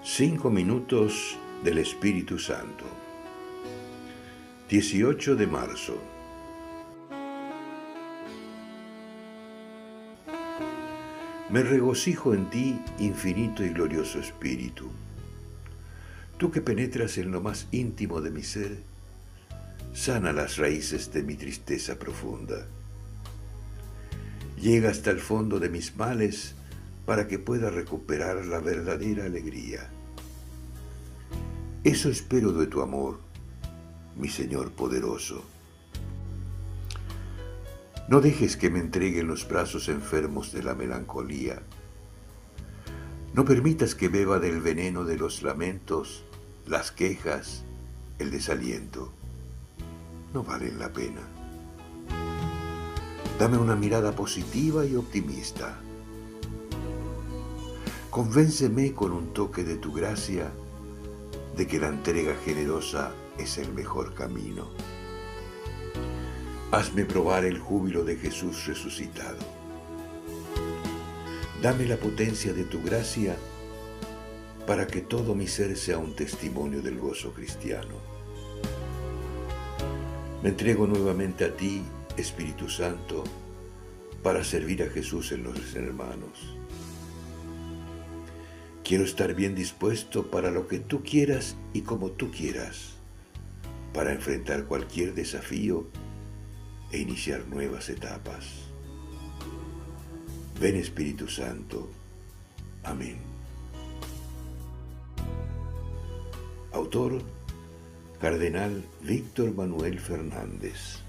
5 minutos del Espíritu Santo. 18 de marzo. Me regocijo en ti, infinito y glorioso Espíritu. Tú que penetras en lo más íntimo de mi ser, sana las raíces de mi tristeza profunda. Llega hasta el fondo de mis males para que pueda recuperar la verdadera alegría. Eso espero de tu amor, mi Señor poderoso. No dejes que me entregue en los brazos enfermos de la melancolía. No permitas que beba del veneno de los lamentos, las quejas, el desaliento. No valen la pena. Dame una mirada positiva y optimista. Convénceme con un toque de tu gracia de que la entrega generosa es el mejor camino. Hazme probar el júbilo de Jesús resucitado. Dame la potencia de tu gracia para que todo mi ser sea un testimonio del gozo cristiano. Me entrego nuevamente a ti, Espíritu Santo, para servir a Jesús en los hermanos. Quiero estar bien dispuesto para lo que tú quieras y como tú quieras, para enfrentar cualquier desafío e iniciar nuevas etapas. Ven, Espíritu Santo. Amén. Autor: Cardenal Víctor Manuel Fernández.